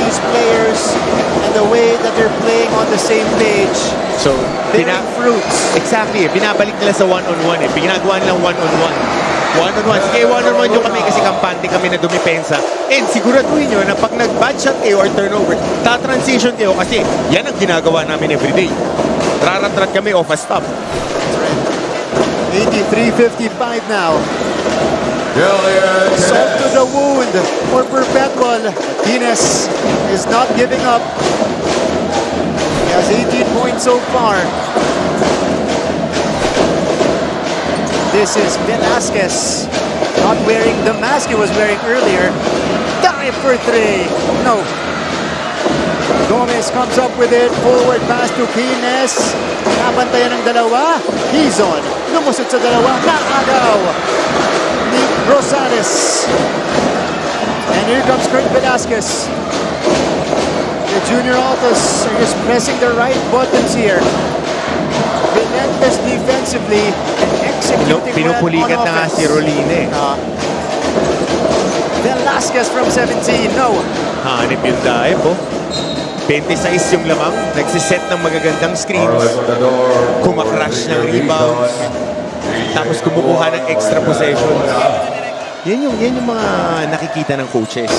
these players and the way that they're playing on the same page. So, Bearing fruits. exactly, binabalik nila sa one-on-one eh. Ginagawa nilang one-on-one. One-on-one. Sige, one-on-one yung kami kasi kampante kami na dumipensa. And siguraduhin nyo na pag nag-bad shot kayo or turnover, ta-transition kayo kasi yan ang ginagawa namin everyday. Rarat-rat kami off a stop. 83-55 now. Salt to the wound for Perpetual. Martinez is not giving up. He has 18 points so far. This is Velasquez, not wearing the mask he was wearing earlier. Dive for three. No. Gomez comes up with it. Forward pass to Quines. Nabantayan ng dalawa. He's on. Lumusot sa dalawa. Naagaw ni Rosales. And here comes Kurt Velasquez. The Junior Altos are just pressing the right buttons here. Relentless defensively and executing Pinupulikat well on na nga offense. si Roline. Velasquez from 17. No. Hanip yung dive, oh. 26 yung lamang. Nagsiset ng magagandang screens. Kumakrash ng rebounds. Tapos kumukuha ng extra possessions. Yan yung mga nakikita ng coaches.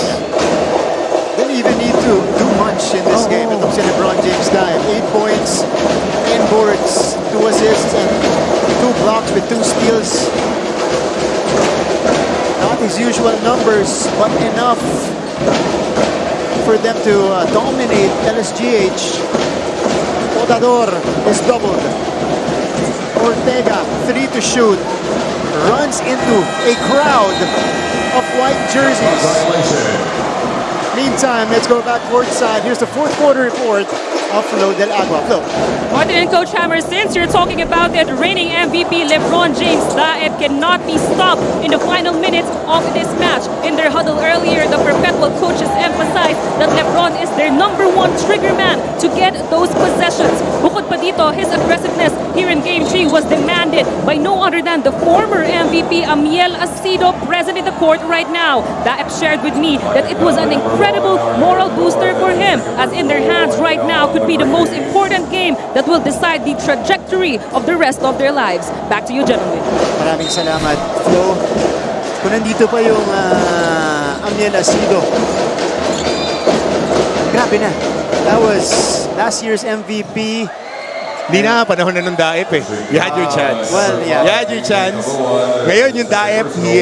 Didn't even need to do much in this game. Itong si LeBron James dive. 8 points, 10 boards, 2 assists, and 2 blocks with 2 steals. Not his usual numbers, but enough for them to dominate LSGH. Potador is doubled. Ortega, 3 to shoot. Runs into a crowd of white jerseys. Meantime, let's go back courtside. Here's the fourth quarter report of Flo Del Agua. Flo. Martin and Coach Hammer, since you're talking about it, reigning MVP LeBron James, Daep cannot be stopped in the final minutes of this match. In their huddle earlier, the Perpetual coaches emphasized that LeBron is their #1 trigger man to get those possessions. Bukod pa dito, his aggressiveness here in Game 3 was demanded by no other than the former MVP Amiel Acido, present in the court right now. Daep shared with me that it was an incredible moral booster for him, as in their hands right now could be the most important game that will decide the trajectory of the rest of their lives. Back to you, gentlemen. Maraming salamat, Flo. Kung nandito pa yung Amiel Acido, grabe na. That was last year's MVP. Hindi na, panahon na nung Daep eh. You had your chance. Well, yeah. You had your chance. Ngayon yung Daep, he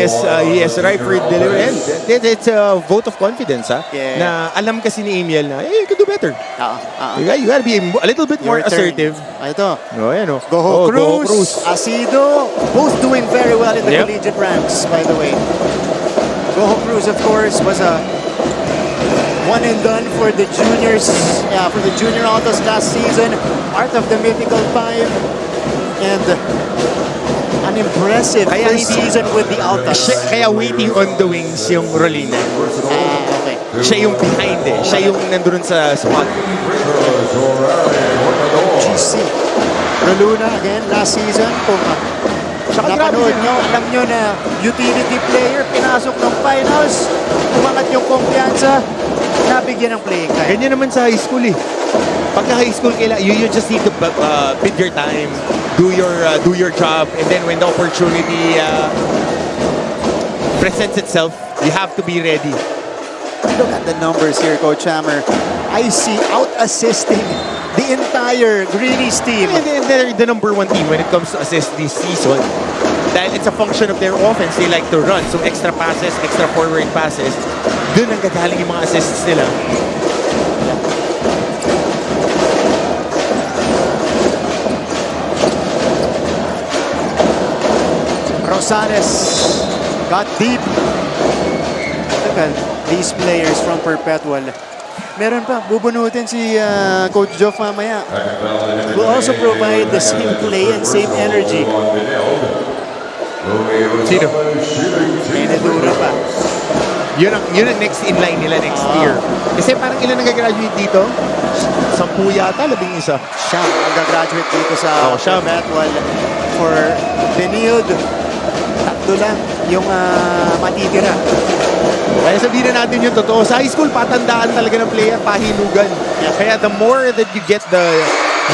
is ripe for delivery. And it's a vote of confidence, ha? Yeah. Na alam kasi ni Amiel na, you can do better. You gotta be a little bit more Your turn. assertive. Ito. Oh, yan oh. Goho Cruz, Cruz. Acido, both doing very well in the Yep. collegiate ranks, by the way. Goho Cruz, of course, was a one and done for the juniors, for the Junior Altos last season. Part of the Mythical Five. And an impressive first season with the Altos. Kaya waiting on the wings yung Rolina. Okay. Siya yung behind eh. Siya yung nandun sa spot. GC. Roluna again last season. Kung napanood nyo, alam nyo na utility player, pinasok ng finals, umangat yung kumpiyansa, nabigyan ng playing time. Ganyan naman sa high school eh. Pagka high school, you just need to bid your time, do your job, and then when the opportunity presents itself, you have to be ready. Look at the numbers here, Coach Hammer. I see out-assisting the entire Greenies team. And they're the #1 team when it comes to assists this season. Dahil it's a function of their offense, they like to run. So extra passes, extra forward passes, dun ang gagaling yung mga assists nila. Rosales got deep. Look at these players from Perpetual. Meron pa, bubunutin si Coach Joff mamaya. Will also provide the same play and same energy. Sino? Pinedura pa. Yun ang next in line nila next year. Kasi parang ilan nag-graduate dito? 10 yata, 11. Siyam mag-graduate dito sa Siyam. Perpetual for Benilde. 3 lang yung matitira. Kaya sabihin na natin yung totoo. Sa high school, patandaan talaga ng player, pahinugan. Kaya the more that you get the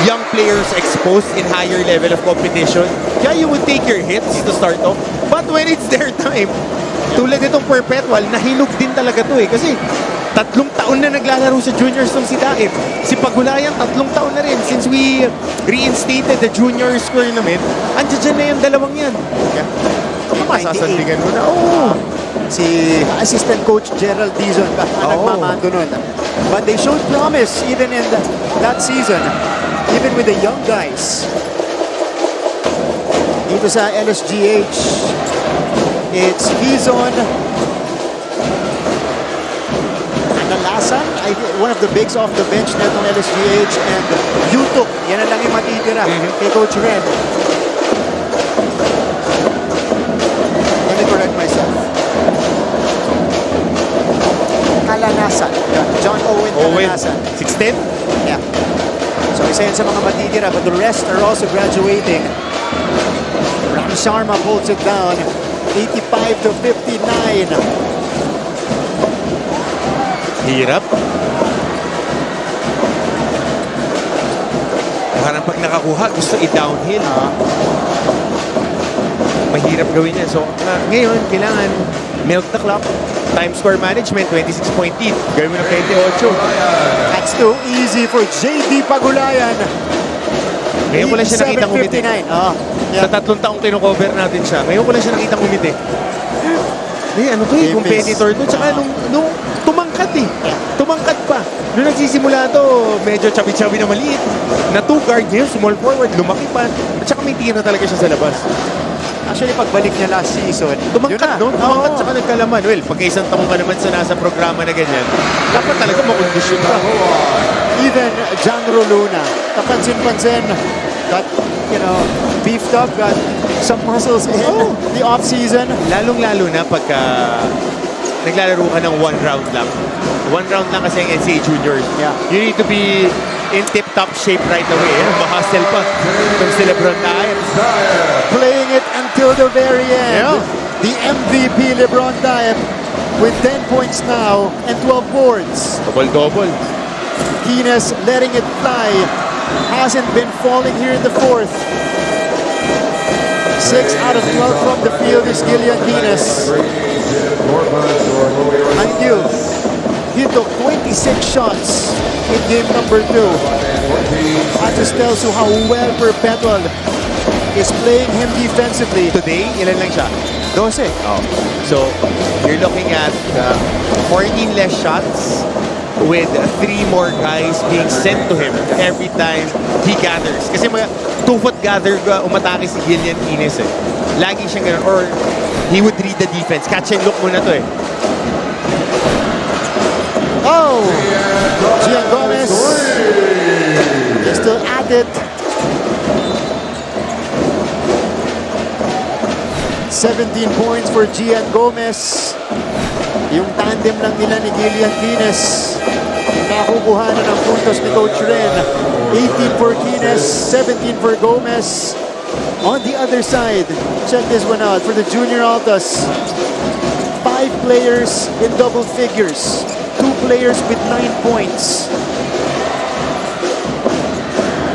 young players exposed in higher level of competition, kaya you would take your hits to start off. But when it's their time, tulad itong Perpetual, nahinog din talaga to eh. Kasi 3 taon na naglalaro sa juniors tong si Daip. Si Pagulayan, 3 taon na rin. Since we reinstated the juniors tournament, andyan na yung dalawang yan. Masasandingan mo na. Oh. Si assistant coach Gerald Dizon ba ang nagmamando nun. But they showed promise even in that season, even with the young guys. Dito sa LSGH, it's Hizon, Analasan, one of the bigs off the bench na itong LSGH, and Yutok. Yan ang lang yung matitira kay Coach Ren. Let me correct myself. Kalanasan. Yeah, John Owen Kalanasan. 6'10"? Yeah. So isa yan sa mga matitira, but the rest are also graduating. Ram Sharma pulls it down, 85-59. Hirap. Parang pag nakakuha, gusto i-downhill. Mahirap gawin yan. So, ngayon, kailangan milk the clock. Time score management, 26.8. Gawin mo na 28. That's too easy for JD Pagulayan. Ngayon ko lang siya nakita ngumiti. 87-59. Sa 3 taong kino-cover natin siya. Ngayon ko lang siya nakita ngumiti. Ano to eh, Game competitor to. Tsaka nung tumangkat eh. Tumangkat pa. Nung nagsisimula to, medyo chubby-chubby na maliit. Na 2 guard niya, small forward, lumaki pa. At saka may tira talaga siya sa labas. Actually, pagbalik niya last season, Tumangkat, no? Tumangkat tsaka nagkalaman. Well, pagka isang taong ka naman sa nasa programa na ganyan, dapat talaga makondisyon ka. Even Jangro Luna, kapansin-pansin, got, beefed up, got some muscles in the off-season. Lalong-lalo na pagka naglalaro ka ng 1 round lang. 1 round lang kasi ang NCAA Juniors. Yeah. You need to be in tip-top shape right away. Mahustle pa. Itong si Lebron Dimes. Playing it until the very end. Yeah. The MVP LeBron Diep with 10 points now and 12 boards. Double-double. Kines letting it fly. Hasn't been falling here in the fourth. 6 out of 12 from the field is Gillian Kines. Mind you, he took 26 shots in game number 2. That just tells you how well Perpetual is playing him defensively. Today, ilan lang siya? 12. So, you're looking at 14 less shots with 3 more guys being sent to him every time he gathers. Kasi 2-foot gather umatake si Gillian Kines eh. Lagi siyang ganun. Or he would read the defense. Catch and look muna to eh. Oh! Gian Gomez is still at it. 17 points for Gian Gomez. Yung tandem lang nila ni Gillian Kines. Nakukuha na ng puntos ni Coach Ren. 18 for Kines, 17 for Gomez. On the other side, check this one out for the Junior Altas. 5 players in double figures. 2 players with 9 points.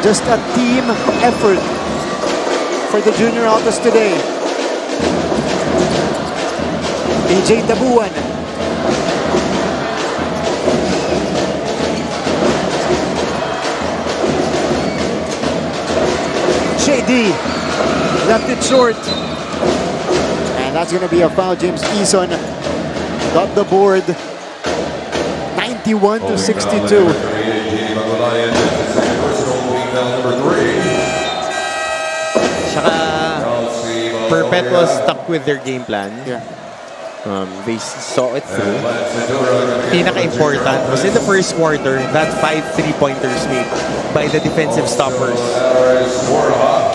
Just a team effort for the Junior Altas today. AJ Tabuan. JD left it short. And that's going to be a foul. James Eason got the board. 91-62. Saka Perpetual stuck with their game plan. Yeah. They saw it through. Pinaka-important was in the first quarter, that 5 3-pointers made by the defensive stoppers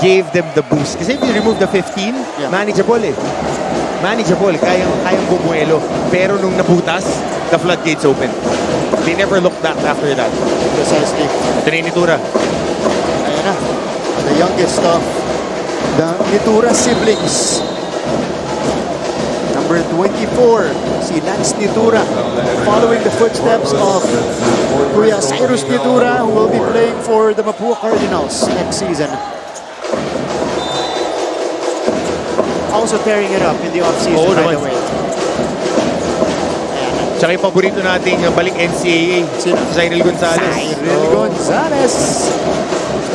gave them the boost. Kasi if you remove the 15, manageable eh. Manageable, kayang bumuelo. Pero nung nabutas, the floodgates open. They never looked back after that. Precisely. Ito na yung Nitura. Ayan na. The youngest of the Nitura siblings. Number 24, si Lance Nitura, following the footsteps of Kuya Cyrus Nitura, who will be playing for the Mapua Cardinals next season. Also tearing it up in the offseason, Oo by naman. the way. Ayan. Tsaka yung paborito natin, yung balik NCAA. Sino? Cyril Gonzalez. Cyril Oo. Gonzalez.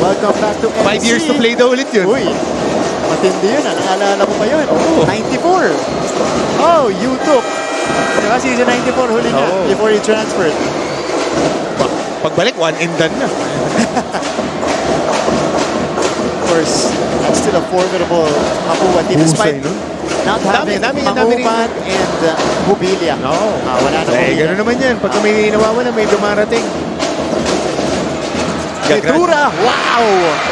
Welcome back to NC. 5 years to play daw ulit yun. Uy, matindi yun. Naalala mo pa yun? Oo. 94. Oh, you took. Diba, season 94 huli niya Oo. before he transferred. Pagbalik, one and done na. Of course, that's still a formidable Mapua team despite Husay nun. not having dami rin. Mangupan and Mobilia. No. Wala na Eh, Mobilia. gano'n naman yan. Pagka may nawawala, may dumarating. Nitura, wow!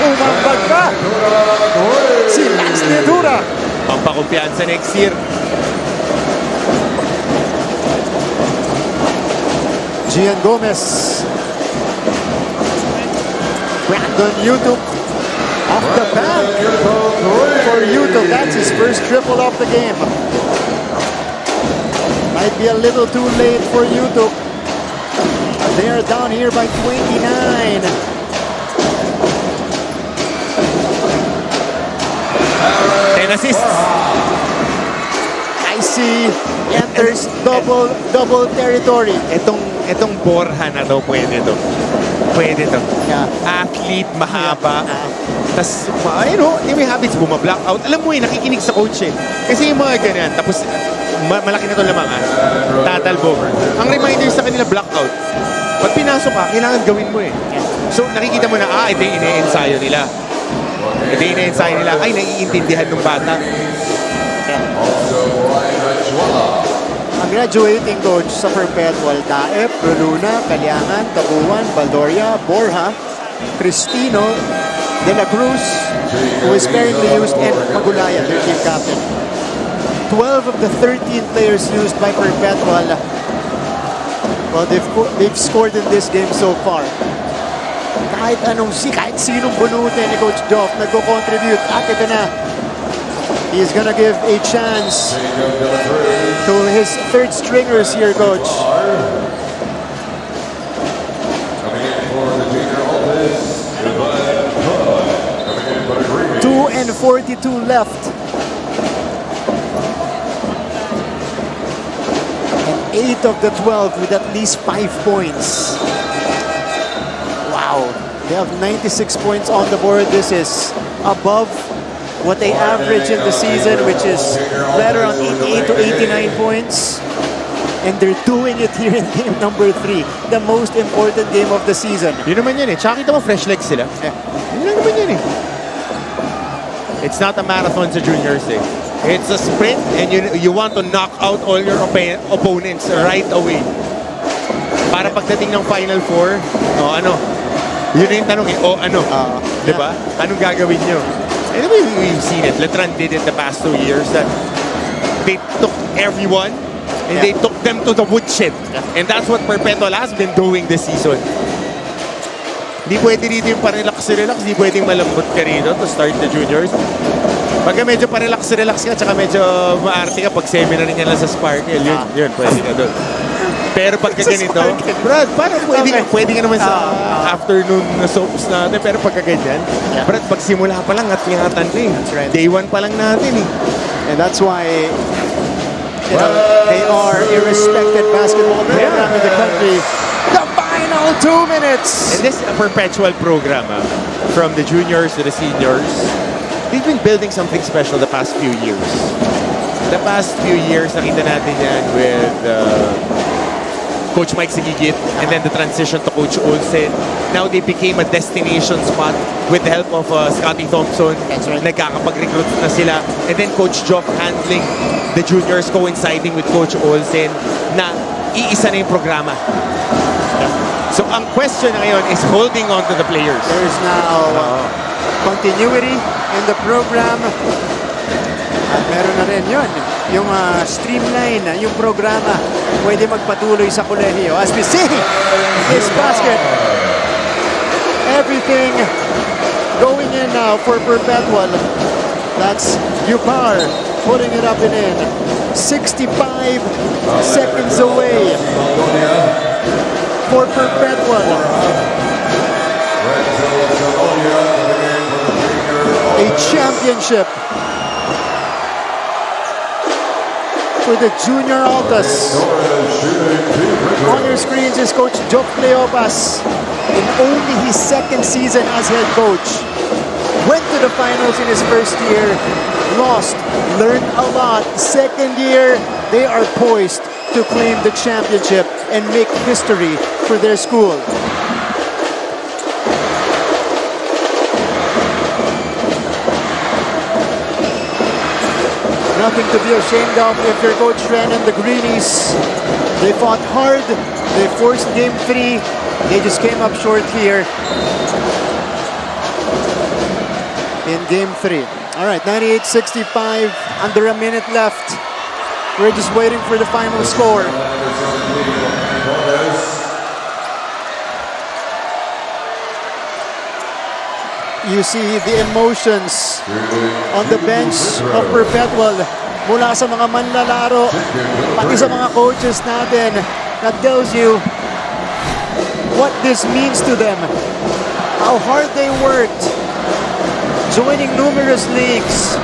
Umambag ka! Si Lance Nitura. Pampakumpiyansa next year. Gian Gomez. Brandon Yutuk off the bank for Yutuk. That's his first triple of the game. Might be a little too late for Yutuk. They are down here by 29. 10 assists. I see enters double territory. Etong Borja na to, pwede to. Pwede to. Yeah. Athlete, mahaba. Yeah. Tapos, yung may habits, bumablock out. Alam mo nakikinig sa coach eh. Kasi yung mga ganyan, tapos malaki na to lamang tatalbo. Ang reminder sa kanila, blackout. Pag pinasok ka, kailangan gawin mo eh. So, nakikita mo na, ito yung ine-ensayo nila. Ito yung ine-ensayo nila. Ay, naiintindihan ng bata. Ang graduating coach sa Perpetual, Daep, Roluna, Caliangan, Tabuan, Baldoria, Borja, Cristino, De La Cruz, who is sparingly used, and Magulaya, their team captain. 12 of the 13 players used by Perpetual, well, they've scored in this game so far. Kahit sinong bunutin ni Coach Joff, nagko-contribute. At ito na, he's gonna give a chance to his third stringers here, Coach. 2:42 left. And 8 of the 12 with at least 5 points. Wow. They have 96 points on the board. This is above what they average in the season, which is better on 88 to 89 points. And they're doing it here in game number 3, the most important game of the season. Yun naman yan eh. Tsaka kita mo, fresh legs sila. Yeah. Yun lang naman yan eh. It's not a marathon sa juniors eh. It's a sprint and you want to knock out all your opponents right away. Para pagdating ng Final Four, yun na yung tanong eh, diba? Anong gagawin nyo? Anyway, we've seen it. Letran did it the past 2 years that they took everyone and they took them to the woodshed. And that's what Perpetual has been doing this season. Hindi pwede dito yung pa-relax, hindi pwedeng malambot ka rito to start the juniors. Pagka medyo pa-relax ka, tsaka medyo maarte ka, pag seminar niya lang sa Sparkle, yun, pwede ka doon. Pero pagka ganito, Brad, parang pwede ka naman sa afternoon na soaps natin, pero pagka ganyan, Brad, pag simula pa lang, at-ingatan na eh. right. Day 1 pa lang natin eh. And that's why they are a respected basketball program in the country. The final 2 minutes. And this is a perpetual program from the juniors to the seniors. They've been building something special the past few years. The past few years, nakita natin yan with Coach Mike Sigigit and then the transition to Coach Olsen. Now they became a destination spot with the help of Scotty Thompson. That's right. Nagkakapag-recruit na sila. And then Coach Joff handling the juniors coinciding with Coach Olsen na iisa na yung programa. So ang question na ngayon is holding on to the players. There's now continuity in the program. At meron na rin yun. Yung streamline, yung programa, pwede magpatuloy sa kolehiyo. As we see this basket, everything going in now for Perpetual. That's Yupar putting it up and in. 65 seconds away for Perpetual. A championship for the Junior Altas. On your screens is Coach Jock Leopas in only his second season as head coach. Went to the finals in his first year, lost, learned a lot. Second year, they are poised to claim the championship and make history for their school. Nothing to be ashamed of if you're Coach Ren and the Greenies. They fought hard. They forced game 3. They just came up short here in game 3. All right, 98-65, under a minute left. We're just waiting for the final score. You see the emotions on the bench of Perpetual mula sa mga manlalaro, pati sa mga coaches natin. That tells you what this means to them. How hard they worked, joining numerous leagues,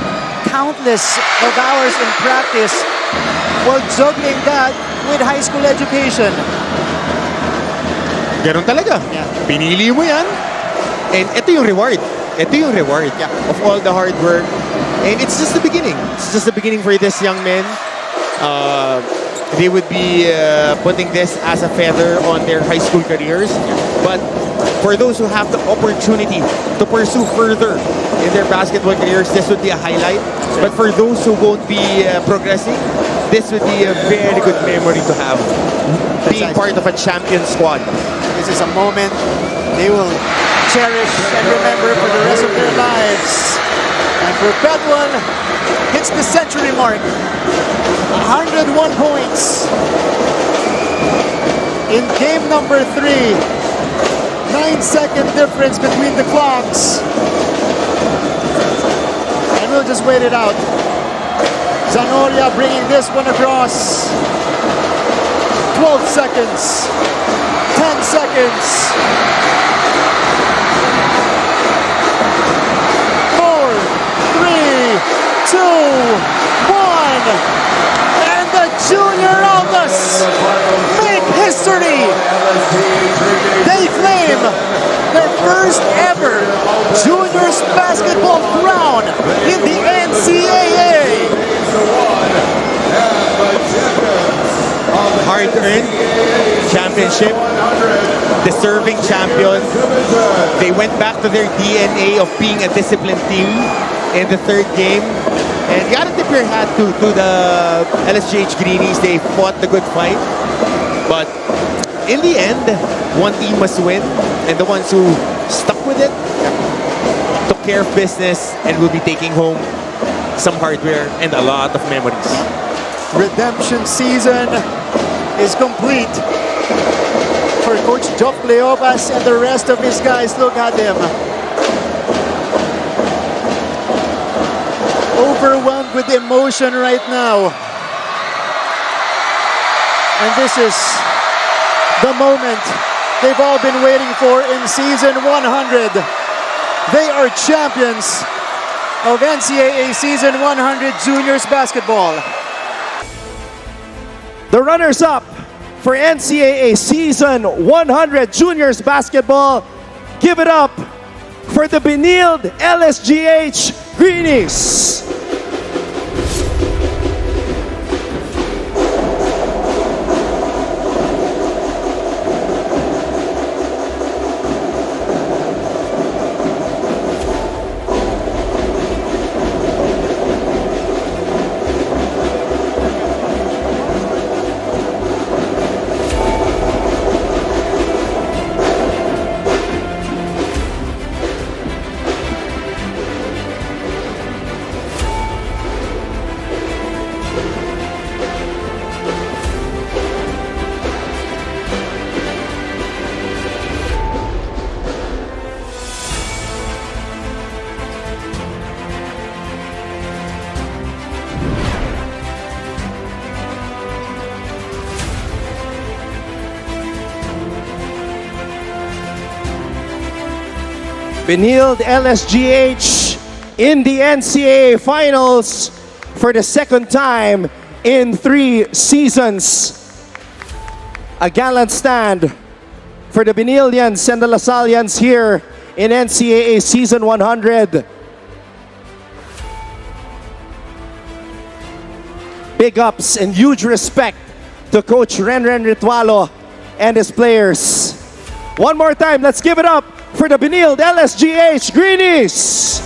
countless of hours in practice, while juggling that with high school education. Ganun talaga. Yeah. Pinili mo yan. And ito yung reward. Ito yung reward of all the hard work. And it's just the beginning. It's just the beginning for this young men. They would be putting this as a feather on their high school careers. But for those who have the opportunity to pursue further in their basketball careers, this would be a highlight. But for those who won't be progressing, this would be a very good memory to have. Being part of a champion squad. This is a moment they will cherish and remember for the rest of their lives. And Perpetual hits the century mark. 101 points in game number 3. 9-second difference between the clocks. And we'll just wait it out. Zanoria bringing this one across. 12 seconds. 10 seconds. 2, 1, and the Junior Altas make history. They claim their first ever juniors basketball crown in the NCAA. Hard-earned championship, deserving champion. They went back to their DNA of being a disciplined team in the third game. And you gotta tip your hat to the LSJH Greenies. They fought the good fight. But in the end, one team must win. And the ones who stuck with it took care of business and will be taking home some hardware and a lot of memories. Redemption season is complete for Coach Jock Leopas and the rest of his guys. Look at them. Overwhelmed with emotion right now. And this is the moment they've all been waiting for in season 100. They are champions of NCAA season 100 juniors basketball. The runners-up for NCAA season 100 juniors basketball, give it up for the Benilde LSGH Greenies. Benilde LSGH in the NCAA Finals for the second time in 3 seasons. A gallant stand for the Benildians and the Lasallians here in NCAA Season 100. Big ups and huge respect to Coach Renren Ritualo and his players. One more time, let's give it up for the Benilde LSGH Greenies.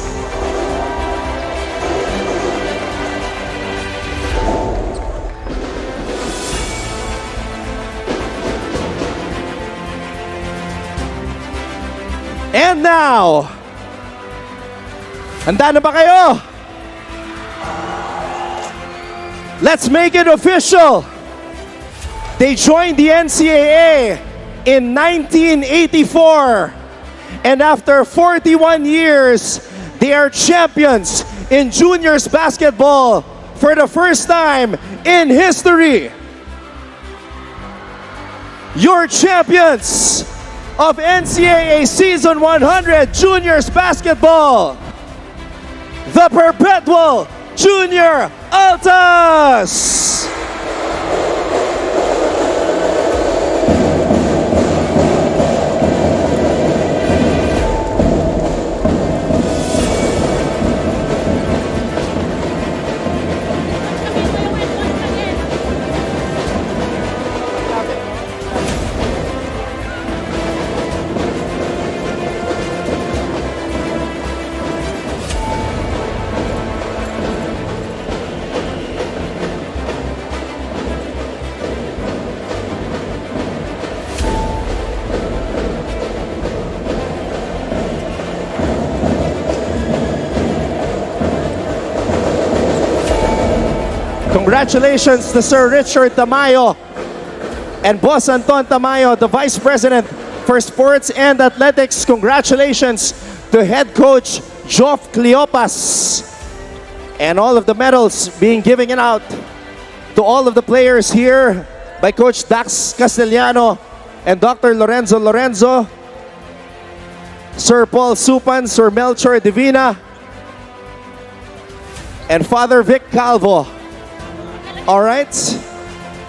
And now, handa na ba kayo? Let's make it official. They joined the NCAA in 1984. And after 41 years, they are champions in juniors basketball for the first time in history. Your champions of NCAA Season 100 Juniors Basketball, the Perpetual Junior Altas! Congratulations to Sir Richard Tamayo and Boss Anton Tamayo, the Vice President for Sports and Athletics. Congratulations to Head Coach Joff Cleopas. And all of the medals being given out to all of the players here by Coach Dax Castellano and Dr. Lorenzo, Sir Paul Supan, Sir Melchor Divina, and Father Vic Calvo. All right,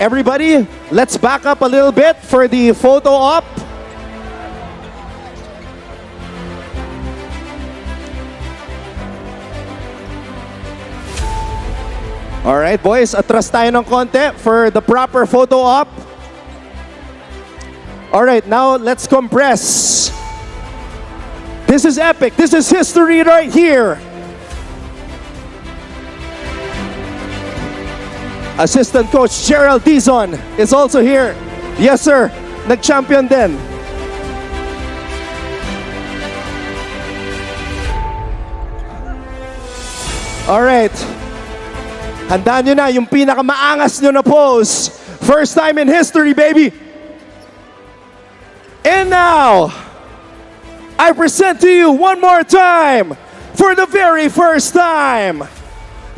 everybody, let's back up a little bit for the photo op. All right, boys, atras tayo ng konti for the proper photo op. All right, now let's compress. This is epic. This is history right here. Assistant Coach Gerald Dizon is also here. Yes, sir. Nag-champion din. Alright. Handaan nyo na yung pinakamaangas nyo na pose. First time in history, baby. And now, I present to you one more time, for the very first time,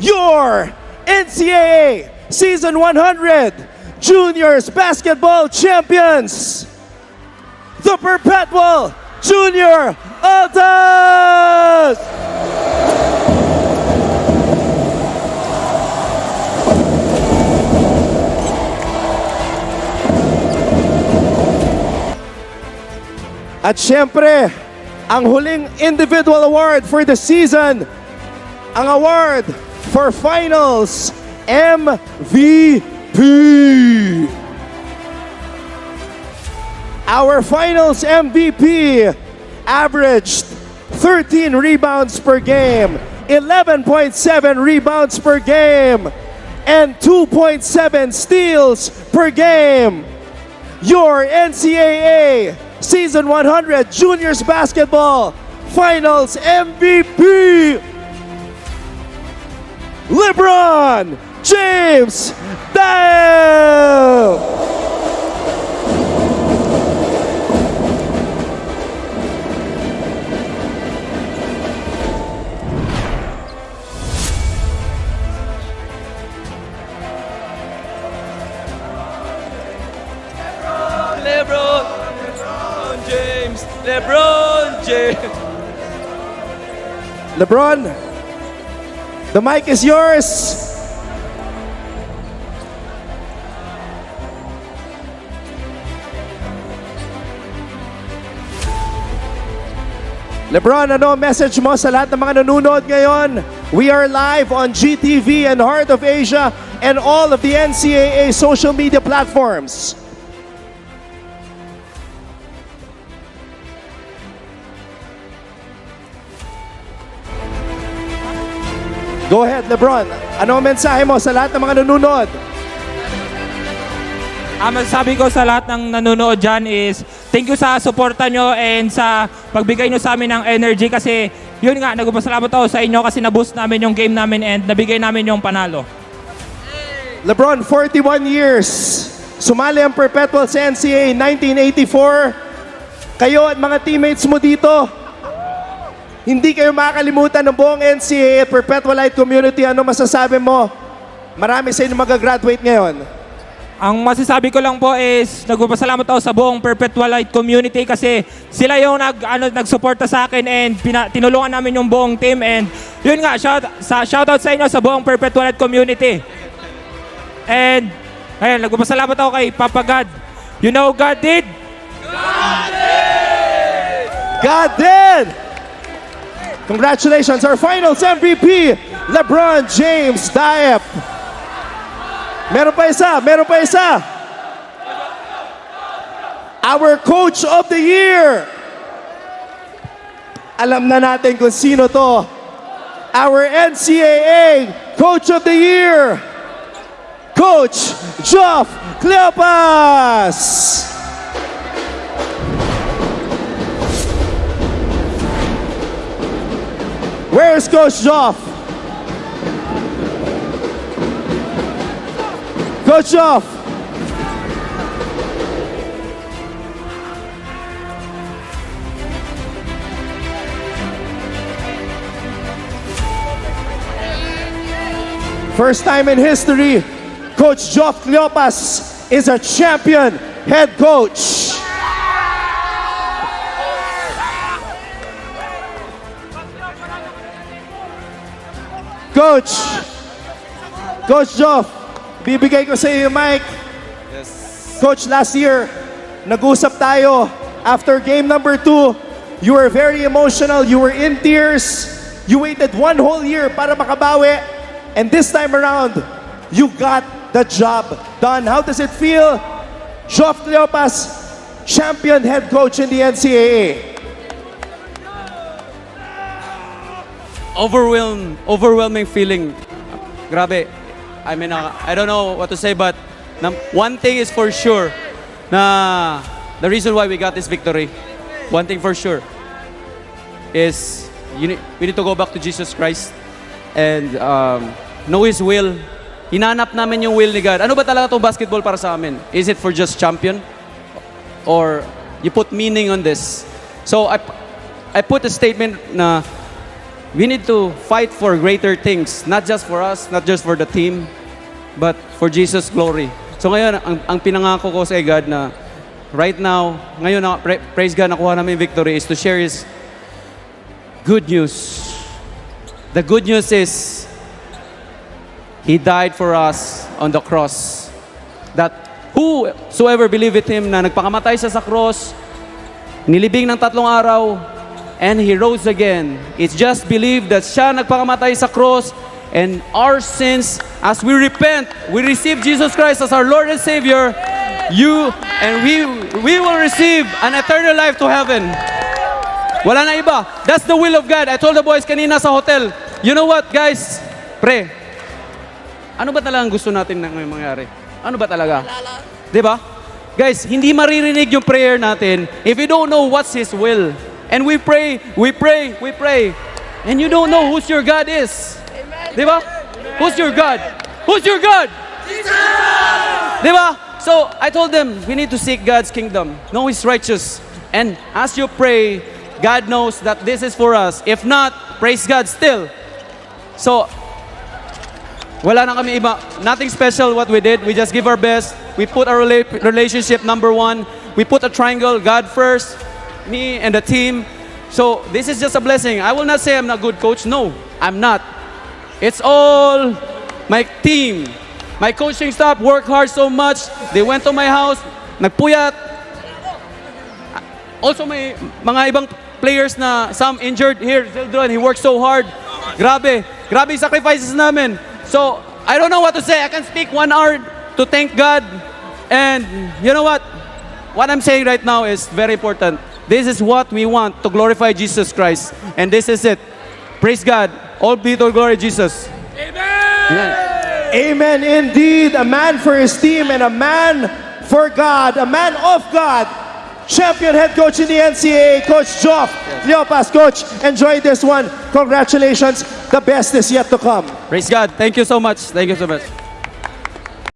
your NCAA Season 100 Juniors Basketball Champions, the Perpetual Junior Altas! At syempre, ang huling individual award for the season, ang award for Finals MVP. Our Finals MVP averaged 13 rebounds per game, 11.7 rebounds per game, and 2.7 steals per game. Your NCAA Season 100 Juniors Basketball Finals MVP, LeBron James Dial! LeBron James. LeBron, the mic is yours. LeBron, ano ang message mo sa lahat ng mga nanonood ngayon? We are live on GTV and Heart of Asia and all of the NCAA social media platforms. Go ahead, LeBron. Ano ang mensahe mo sa lahat ng mga nanonood? Ang masasabi ko sa lahat ng nanonood dyan is thank you sa suporta nyo and sa pagbigay nyo sa amin ng energy kasi yun nga, nagpapasalamat ako sa inyo kasi na-boost namin yung game namin and nabigay namin yung panalo. LeBron, 41 years. Sumali ang Perpetual sa NCAA 1984. Kayo at mga teammates mo dito, hindi kayo makakalimutan ng buong NCAA at Perpetualite community. Ano masasabi mo? Marami sa inyo mag-graduate ngayon. Ang masasabi ko lang po is nagpapasalamat ako sa buong Perpetualite community kasi sila yung nagsuporta sa akin and tinulungan namin yung buong team and yun nga, shoutout sa inyo sa buong Perpetualite community. And ayun, nagpapasalamat ako kay Papa God. You know God did? God did! Congratulations, our finals MVP, LeBron James Diep. Meron pa isa. Our Coach of the Year. Alam na natin kung sino to. Our NCAA Coach of the Year, Coach Geoff Cleopas. Where's Coach Geoff? Coach Geoff. First time in history, Coach Geoff Cleopas is a champion head coach. Coach Geoff, bibigay ko sa iyo yung mic. Yes. Coach, last year, nag-usap tayo. After game number 2, you were very emotional. You were in tears. You waited 1 whole year para makabawi. And this time around, you got the job done. How does it feel? Geoff Cleopas, champion head coach in the NCAA. Overwhelming feeling. Grabe. I mean, I don't know what to say, but one thing is for sure, na the reason why we got this victory, one thing for sure, is we need to go back to Jesus Christ and know His will. Hinanap namin yung will ni God. Ano ba talaga itong basketball para sa amin? Is it for just champion? Or you put meaning on this? So I put a statement na we need to fight for greater things, not just for us, not just for the team, but for Jesus' glory. So ngayon, ang pinangako ko sa God na right now, ngayon, praise God, nakuha namin victory is to share His good news. The good news is, He died for us on the cross. That whosoever believeth Him na nagpakamatay siya sa cross, nilibing ng 3 araw, and He rose again. It's just believe that siya nagpakamatay sa cross and our sins, as we repent, we receive Jesus Christ as our Lord and Savior, we will receive an eternal life to heaven. Wala na iba. That's the will of God. I told the boys kanina sa hotel, you know what guys? Pre, ano ba talagang gusto natin na ngayon mangyari? Ano ba talaga? Diba? Guys, hindi maririnig yung prayer natin if you don't know what's His will. And we pray, and you don't know who's your God is. Diba? Who's your God? Who's your God? Jesus! Diba? So, I told them, we need to seek God's kingdom. Know He's righteous. And as you pray, God knows that this is for us. If not, praise God still. So, wala na kami iba. Nothing special what we did. We just give our best. We put our relationship number 1. We put a triangle, God first, me and the team. So this is just a blessing. I will not say I'm not a good coach. No, I'm not. It's all my team. My coaching staff worked hard so much. They went to my house, nagpuyat. Also may mga ibang players na some injured here. Zildron, he worked so hard. Grabe. Grabe yung sacrifices namin. So, I don't know what to say. I can speak 1 hour to thank God. And you know what? What I'm saying right now is very important. This is what we want, to glorify Jesus Christ. And this is it. Praise God. All be to glory Jesus. Amen indeed. A man for his team and a man for God. A man of God. Champion head coach in the NCAA, Coach Joff Leopas. Coach, enjoy this one. Congratulations. The best is yet to come. Praise God. Thank you so much. Thank you so much.